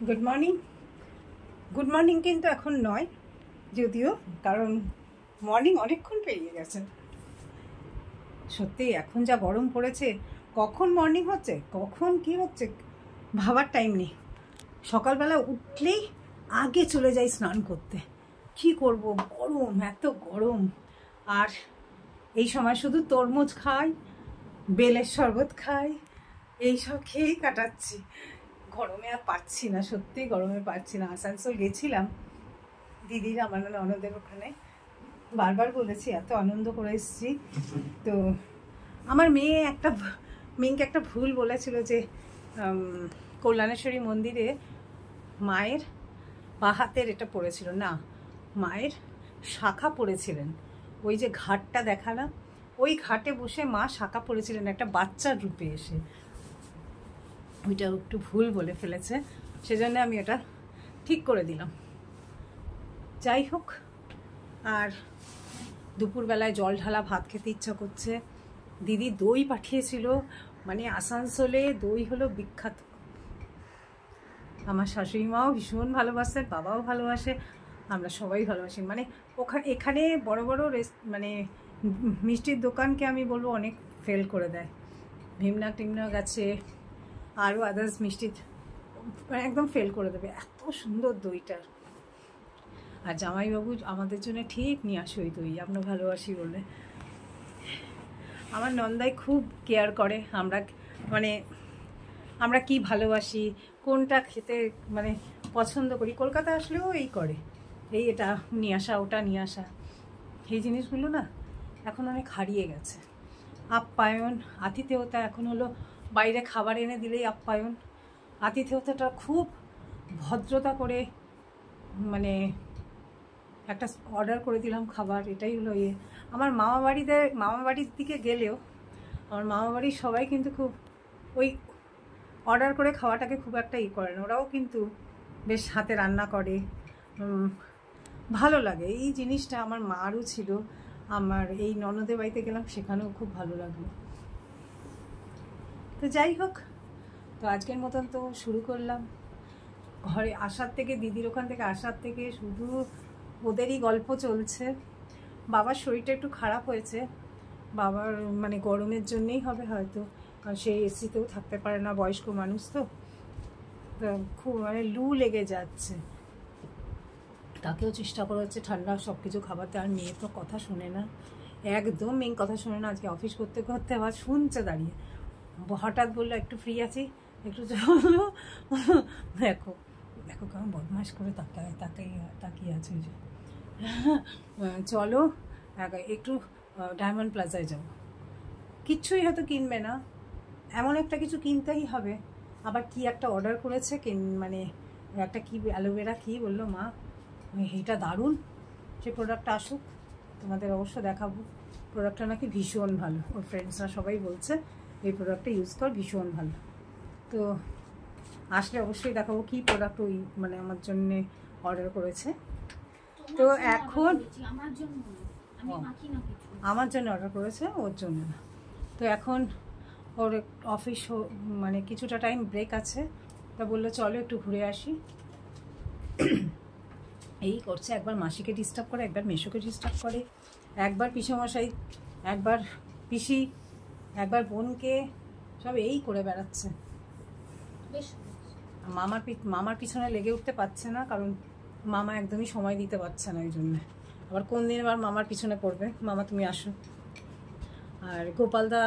Good morning. Good morning কিন্তু এখন নয় যদিও, কারণ মর্নিং অনেকক্ষণ পেরিয়ে গেছে। সত্যি এখন যা গরম পড়েছে, কখন মর্নিং হচ্ছে কখন কি হচ্ছে ভাবার টাইম নেই। সকালবেলা উঠলেই আগে চলে যাই স্নান করতে। কি করব, গরম, এত গরম। আর এই সময় শুধু তরমুজ খাই, বেলের শরবত খাই, এইসব খেয়েই কাটাচ্ছি। গরমে আর পারছি না, সত্যি গরমে পারছি না। আসানসোল গেছিলাম দিদির, আমার ননদের ওখানে, বারবার বলেছি এত আনন্দ করে এসেছি। তো আমার মেয়েকে একটা ভুল বলেছিল যে কল্যাণেশ্বরী মন্দিরে মায়ের বা হাতের এটা পড়েছিল না, মায়ের শাখা পড়েছিলেন। ওই যে ঘাটটা দেখালাম, ওই ঘাটে বসে মা শাখা পড়েছিলেন একটা বাচ্চার রূপে এসে। ওইটা একটু ভুল বলে ফেলেছে, সেজন্য আমি এটা ঠিক করে দিলাম। যাই হোক, আর দুপুরবেলায় জল ঢালা ভাত খেতে ইচ্ছা করছে। দিদি দই পাঠিয়েছিল, মানে আসানসোলে দই হলো বিখ্যাত। আমার শাশুড়ি মাও ভীষণ ভালোবাসেন, বাবাও ভালোবাসে, আমরা সবাই ভালোবাসি। মানে এখানে বড় বড় মানে মিষ্টির দোকানকে আমি বলবো অনেক ফেল করে দেয়। ভীমনা টিমনা গেছে, আরও আদার্স মিষ্টি একদম ফেল করে দেবে, এত সুন্দর দইটা। আর জামাইবাবু আমাদের জন্য ঠিক নিয়ে আসে ওই দই, আমরা ভালোবাসি বলে। আমার নন্দাই খুব কেয়ার করে আমরা কি ভালোবাসি, কোনটা খেতে মানে পছন্দ করি। কলকাতা আসলেও এই করে, এটা নিয়ে আসা, ওটা নিয়ে আসা। এই জিনিসগুলো না এখন অনেক হারিয়ে গেছে। আপ্যায়ন, আতিথেয়তা এখন হলো বাইরে খাবার এনে দিলেই আপ্যায়ন। আতিথেয়তাটা খুব ভদ্রতা করে, মানে একটা অর্ডার করে দিলাম খাবার, এটাই হলো ইয়ে। আমার মামাবাড়ির দিকে গেলেও আমার মামাবাড়ির সবাই কিন্তু খুব ওই অর্ডার করে খাওয়াটাকে খুব একটা করে না। ওরাও কিন্তু বেশ হাতে রান্না করে, ভালো লাগে এই জিনিসটা। আমার মারও ছিল, আমার এই ননদের বাড়িতে গেলাম সেখানেও খুব ভালো লাগলো। তো যাই হোক, তো আজকের মতন তো শুরু করলাম। ঘরে আসার থেকে, দিদির ওখান থেকে আসার থেকে শুধু ওদেরই গল্প চলছে। বাবার শরীরটা একটু খারাপ হয়েছে, বাবার মানে গরমের জন্যেই হবে হয়তো, কারণ সে এসিতেও থাকতে পারে না, বয়স্ক মানুষ তো, খুব মানে লু লেগে যাচ্ছে। তাকেও চেষ্টা করা হচ্ছে ঠান্ডা সব কিছু খাবারতে। আর মেয়ে তো কথা শোনে না, একদম মেয়ে কথা শোনে না। আজকে অফিস করতে করতে আবার শুনছে দাঁড়িয়ে, হঠাৎ বললো একটু ফ্রি আছি, একটু চলো। দেখো দেখো কেমন বদমাশ করে তাকিয়ে আছে, ওই যে চলো একটু ডায়মন্ড প্লাজায় যাবো। কিচ্ছুই হয়তো কিনবে না, এমন একটা কিছু কিনতেই হবে। আবার কি একটা অর্ডার করেছে, মানে একটা কি অ্যালোভেরা কি বললো মা, এইটা দারুণ, সে প্রোডাক্টটা আসুক তোমাদের অবশ্য দেখাবো। প্রোডাক্টটা নাকি ভীষণ ভালো, ওর ফ্রেন্ডসরা সবাই বলছে এই প্রোডাক্টটা ইউজ কর, ভীষণ ভালো। তো আসলে অবশ্যই দেখাবো কি প্রোডাক্ট ওই মানে আমার জন্যে অর্ডার করেছে। তো এখন আমার জন্য অর্ডার করেছে, ওর জন্য না। তো এখন ওর অফিস মানে কিছুটা টাইম ব্রেক আছে, তা বললো চলো একটু ঘুরে আসি। এই করছে, একবার মাসিকে ডিস্টার্ব করে, একবার মেশোকে ডিস্টার্ব করে, একবার পিসেমশাই, একবার পিসি, একবার বোনকে, সব এই করে বেড়াচ্ছে। মামার পিছনে লেগে উঠতে পারছে না, কারণ মামা একদমই সময় দিতে পারছে না, ওই জন্যে। আবার কোন দিন আবার মামার পিছনে পড়বে, মামা তুমি আসো। আর গোপালদা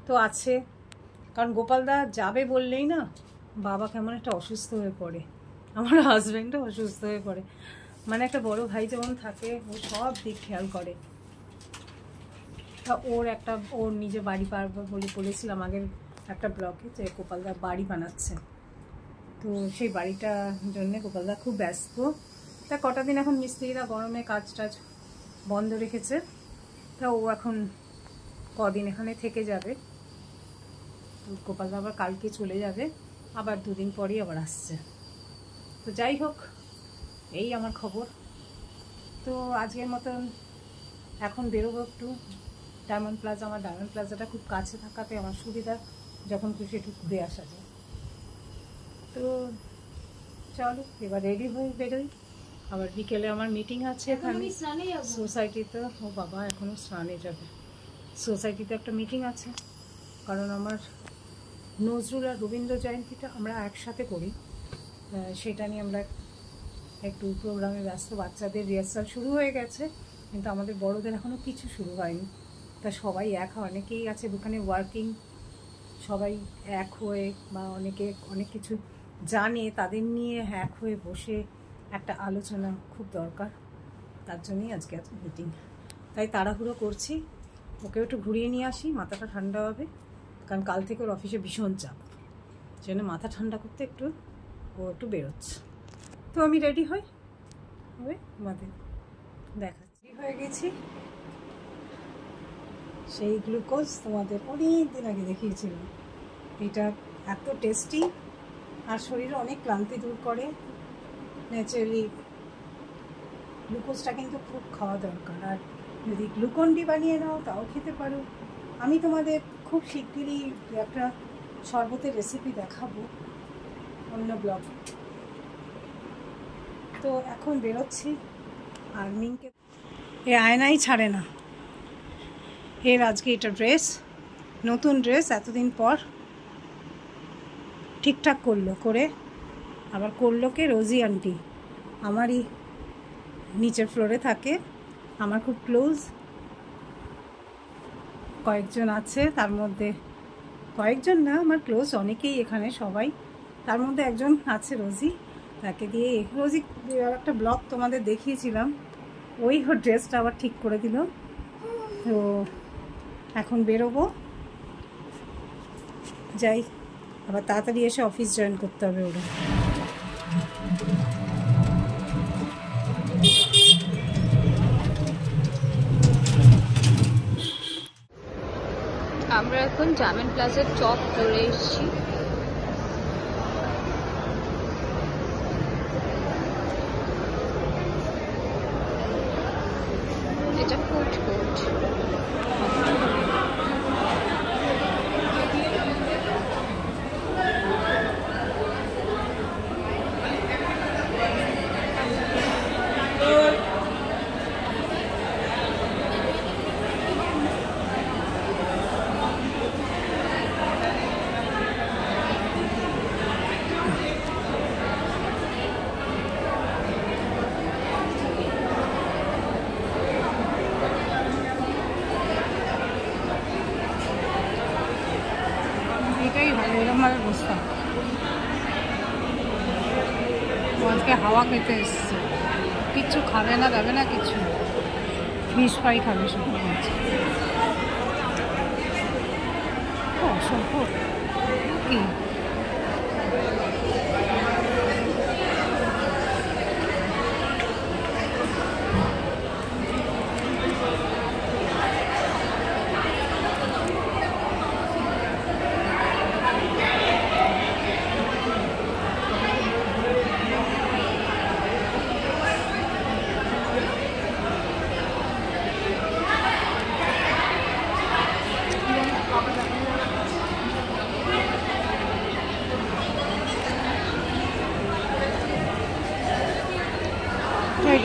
তো আছে, কারণ গোপালদা যাবে বললেই না বাবা কেমন একটা অসুস্থ হয়ে পড়ে, আমার হাজব্যান্ডও অসুস্থ হয়ে পড়ে। মানে একটা বড় ভাই যেমন থাকে, ও সব দিক খেয়াল করে। তা ওর নিজে বাড়ি পারবো বলেছিলাম আগের একটা ব্লগে, যে গোপালদা বাড়ি বানাচ্ছে, তো সেই বাড়িটার জন্যে গোপালদা খুব ব্যস্ত। তা কটা দিন এখন মিস্ত্রিরা গরমে কাজ টাজ বন্ধ রেখেছে, তা ও এখন কদিন এখানে থেকে যাবে। তো গোপালদা আবার কালকে চলে যাবে, আবার দুদিন পরেই আবার আসছে। তো যাই হোক, এই আমার খবর। তো আজকের মতন এখন বেরোবো একটু ডায়মন্ড প্লাজা। আমার ডায়মন্ড প্লাজাটা খুব কাছে থাকাতে আমার সুবিধা, যখন খুশি একটু ঘুরে আসা যায়। তো চলো এবার রেডি হয়ে বেরোই। আবার বিকেলে আমার মিটিং আছে এখানে সোসাইটিতে। ও বাবা, এখনো স্নানে যাবে? সোসাইটিতে একটা মিটিং আছে, কারণ আমার নজরুল আর রবীন্দ্র জয়ন্তীটা আমরা একসাথে করি। সেটা নিয়ে আমরা একটু প্রোগ্রামে ব্যস্ত। বাচ্চাদের রিহার্সাল শুরু হয়ে গেছে, কিন্তু আমাদের বড়দের এখনও কিছু শুরু হয়নি। তা সবাই অনেকেই আছে দোকানে ওয়ার্কিং, সবাই এক হয়ে বা অনেকে অনেক কিছু জানে, তাদের নিয়ে এক হয়ে বসে একটা আলোচনা খুব দরকার। তার জন্যই আজকে মিটিং, তাই তাড়াহুড়ো করছি। ওকেও একটু ঘুরিয়ে নিয়ে আসি, মাথাটা ঠান্ডা হবে, কারণ কাল থেকে ওর অফিসে ভীষণ চাপ। জন্য মাথা ঠান্ডা করতে ও একটু বেরোচ্ছে। তো আমি রেডি হই, হবে আমাদের দেখাচ্ছি। হয়ে গেছি, সেই গ্লুকোজ তোমাদের অনেক দিন আগে দেখিয়েছিলাম। এটা এত টেস্টি আর শরীরে অনেক ক্লান্তি দূর করে। ন্যাচারালি গ্লুকোজটা কিন্তু খুব খাওয়া দরকার। আর যদি গ্লুকন-ডি বানিয়ে নাও তাও খেতে পারো। আমি তোমাদের খুব শিগগিরই একটা শরবতের রেসিপি দেখাবো অন্য ব্লগে। তো এখন বেরোচ্ছি। আর মিংকে এ আয়নাই ছাড়ে না। এর আজকে এটা ড্রেস, নতুন ড্রেস, এতদিন পর ঠিকঠাক করলো, করে আবার করলো কে? রোজি আন্টি, আমারই নিচের ফ্লোরে থাকে, আমার খুব ক্লোজ। কয়েকজন আছে, তার মধ্যে কয়েকজন না, আমার ক্লোজ অনেকেই এখানে সবাই। তার মধ্যে একজন আছে রোজি, তাকে দিয়ে রোজি একটা ব্লগ তোমাদের দেখিয়েছিলাম, ওই ওর ড্রেসটা আবার ঠিক করে দিল। তো এখন বেরোবো, যাই, আবার তাড়াতাড়ি এসে অফিস জয়েন করতে হবে ওরা। আমরা এখন জামিন প্লাজার টপ ফ্লোরে এসেছি। এটা ফুড কোর্ট। এটাই ভালো, এরকমভাবে বসতাম। আজকে হাওয়া খেতে এসছে, কিচ্ছু খাবে না, দেবে না কিছু, ফিশ ফ্রাই খাবে শুধু। অসভ্য কি!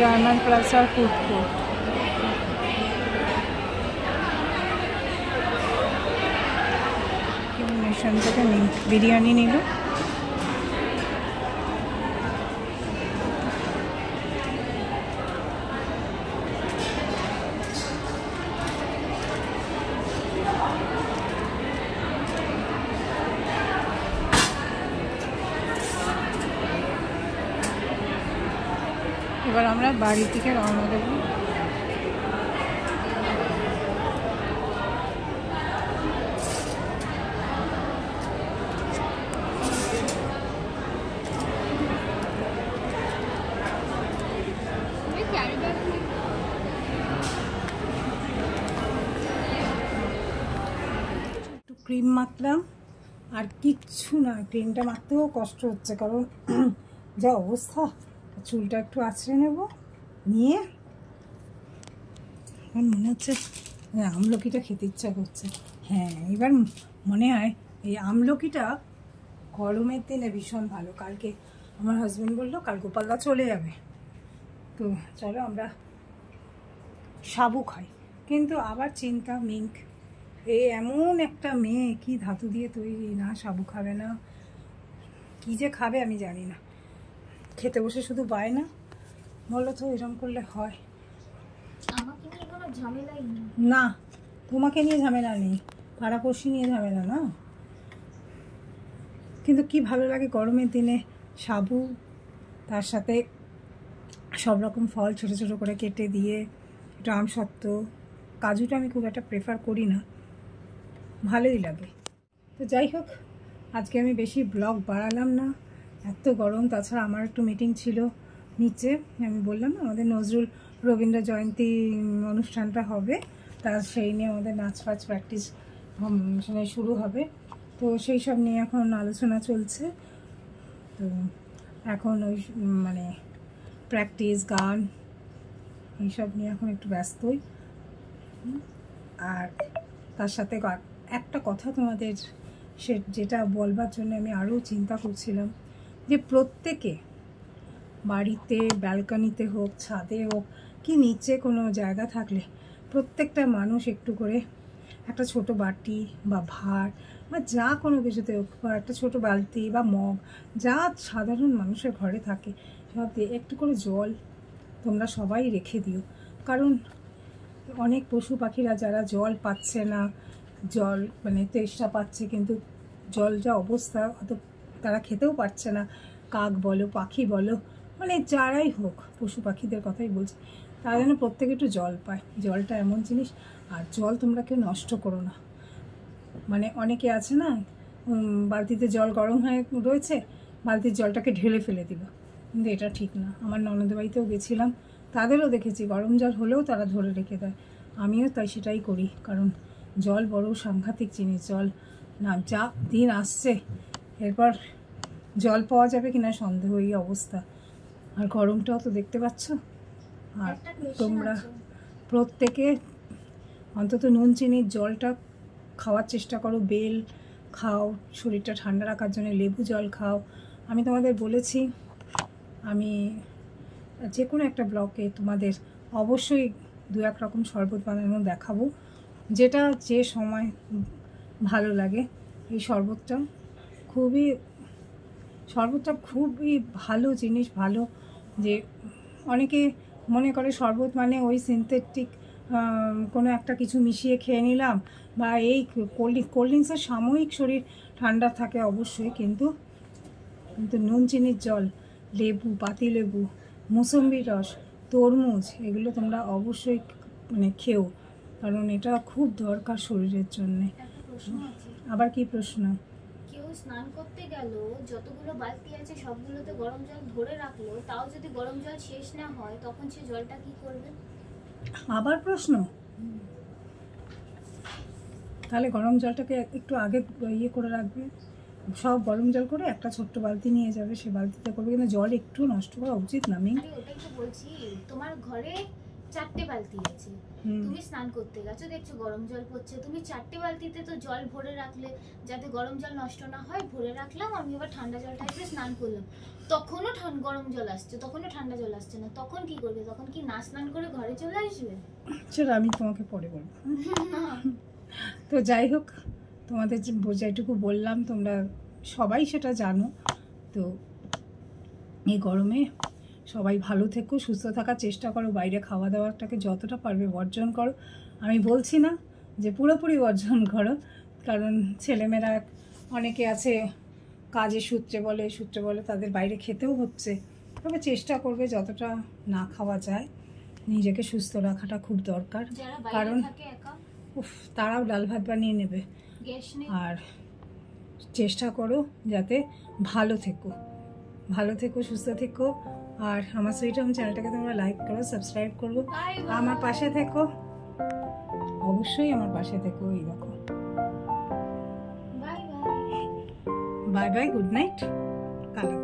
জার্মান প্লাজার ফুড কোর্ট। নেশন থেকে বিরিয়ানি নিল। এবার আমরা বাড়ি থেকে রওনা দেব। একটু ক্রিম মাখলাম, আর কিচ্ছু না, ক্রিমটা মাখতেও কষ্ট হচ্ছে, কারণ যা অবস্থা। চুলটা একটু আঁচড়ে নেব, নিয়ে এখন মনে হচ্ছে আমলকিটা খেতে ইচ্ছা করছে। হ্যাঁ, এবার মনে হয় এই আমলকিটা গরমের দিনে ভীষণ ভালো। কালকে আমার হাজব্যান্ড বললো কাল গোপালদা চলে যাবে, তো চলো আমরা সাবু খাই। কিন্তু আবার চিন্তা, মিঙ্ক এমন একটা মেয়ে, কি ধাতু দিয়ে তৈরি, না সাবু খাবে না, কি যে খাবে আমি জানি না। খেতে বসে শুধু বায়না, বলো তো এরকম করলে হয়? আমাকে নিয়ে কোনো ঝামেলাই নেই। না, তোমাকে নিয়ে ঝামেলা নেই, পাড়াপড়শি নিয়ে ঝামেলা না। কিন্তু কি ভালো লাগে গরমের দিনে সাবু, তার সাথে সব রকম ফল ছোটো ছোটো করে কেটে দিয়ে, একটু আমসত্ত্ব, কাজুটা আমি খুব একটা প্রেফার করি না, ভালোই লাগে। তো যাই হোক, আজকে আমি বেশি ব্লগ বাড়ালাম না, এত গরম। তাছাড়া আমার একটু মিটিং ছিল নিচে, আমি বললাম আমাদের নজরুল রবীন্দ্র জয়ন্তী অনুষ্ঠানটা হবে, তা সেই নিয়ে আমাদের নাচ ফাচ প্র্যাকটিস শুরু হবে। তো সেই সব নিয়ে এখন আলোচনা চলছে। তো এখন ওই মানে প্র্যাকটিস, গান, এইসব নিয়ে এখন একটু ব্যস্তই। আর তার সাথে একটা কথা তোমাদের যেটা বলবার জন্য আমি আরও চিন্তা করছিলাম, যে প্রত্যেকে বাড়িতে ব্যালকনিতে হোক, ছাদে হোক, কি নিচে কোনো জায়গা থাকলে প্রত্যেকটা মানুষ একটু করে একটা ছোট বাটি বা ভাত বা যা কোনো কিছুতে হোক, বা একটা ছোট বালতি বা মগ, যা সাধারণ মানুষের ঘরে থাকে সব দিয়ে একটু করে জল তোমরা সবাই রেখে দিও। কারণ অনেক পশু পাখিরা যারা জল পাচ্ছে না, জল মানে তেষ্টা পাচ্ছে, কিন্তু জল যা অবস্থা, অত তারা খেতেও পারছে না, কাক বলো, পাখি বলো, মানে যারাই হোক, পশু পাখিদের কথাই বলছি, তারা যেন প্রত্যেকে একটু জল পায়। জলটা এমন জিনিস, আর জল তোমরা কেউ নষ্ট করো না। মানে অনেকে আছে না, বালতিতে জল গরম হয়ে রয়েছে, বালতির জলটাকে ঢেলে ফেলে দিল, কিন্তু এটা ঠিক না। আমার ননদের বাড়িতেও গেছিলাম, তাদেরও দেখেছি গরম জল হলেও তারা ধরে রেখে দেয়। আমিও তাই সেটাই করি, কারণ জল বড় সাংঘাতিক জিনিস। জল না, যা দিন আসছে এরপর জল পাওয়া যাবে কিনা সন্দেহ, এই অবস্থা। আর গরমটাও তো দেখতে পাচ্ছ। আর তোমরা প্রত্যেকে অন্তত নুন চিনির জলটা খাওয়ার চেষ্টা করো, বেল খাও, শরীরটা ঠান্ডা রাখার জন্য লেবু জল খাও। আমি তোমাদের বলেছি, আমি যে কোনো একটা ব্লগে তোমাদের অবশ্যই দু এক রকম শরবত বানানো দেখাবো, যেটা যে সময় ভালো লাগে। এই শরবতটা খুবই ভালো জিনিস। ভালো যে অনেকে মনে করে শরবত মানে ওই সিনথেটিক কোনো একটা কিছু মিশিয়ে খেয়ে নিলাম, বা এই কোল্ড ড্রিঙ্কসের সাময়িক শরীর ঠান্ডা থাকে অবশ্যই, কিন্তু নুন চিনির জল, লেবু, পাতিলেবু, মুসম্বি রস, তরমুজ, এগুলো তোমরা অবশ্যই মানে খেও, কারণ এটা খুব দরকার শরীরের জন্যে। আবার কি প্রশ্ন? কেউ স্নান করতে গেল, যতগুলো বালতি আছে সবগুলোতে গরম জল ধরে রাখলো, তাও যদি গরম জল শেষ না হয়, তখন সে জলটা কি করবে? আবার প্রশ্ন? তাহলে গরম জলটাকে একটু আগে ইয়ে করে রাখবে, সব গরম জল করে একটা ছোট্ট বালতি নিয়ে যাবে, সে বালতিতে করবে, কিন্তু জল একটু নষ্ট করা উচিত না। আমি ওটাই তো বলছি, তোমার ঘরে 4টে বালতি আছে, তুমি স্নান করতে গেছো, দেখছো গরম জল পড়ছে, তুমি 4টে বালতিতে তো জল ভরে রাখলে, যাতে গরম জল নষ্ট না হয়, ভরে রাখলাম, আমি এবার ঠান্ডা জলটা এসে স্নান করলাম, তখনও গরম জল আসছে, তখনও ঠান্ডা জল আসছে না, তখন কি করবে? তখন কি না স্নান করে ঘরে চলে আসবে? সেটা আমি তোমাকে পরে বলবো। তো যাই হোক, তোমাদের যেটুকু বললাম তোমরা সবাই সেটা জানো। তো এই গরমে সবাই ভালো থেকো, সুস্থ থাকার চেষ্টা করো, বাইরে খাওয়া দাওয়াটাকে যতটা পারবে বর্জন করো। আমি বলছি না যে পুরোপুরি বর্জন করো, কারণ ছেলেমেয়েরা অনেকে আছে কাজের সূত্রে বলে তাদের বাইরে খেতেও হচ্ছে, তবে চেষ্টা করবে যতটা না খাওয়া যায়। নিজেকে সুস্থ রাখাটা খুব দরকার, কারণ তারাও ডাল ভাত বানিয়ে নেবে। আর চেষ্টা করো যাতে ভালো থেকো, সুস্থ থেকো। আর আমার সুইট হোম চ্যানেলটাকে তোমরা লাইক করো, সাবস্ক্রাইব করো, আমার পাশে থেকো, অবশ্যই আমার পাশে থেকো। এই দেখো, বাই বাই, গুড নাইট, কালো।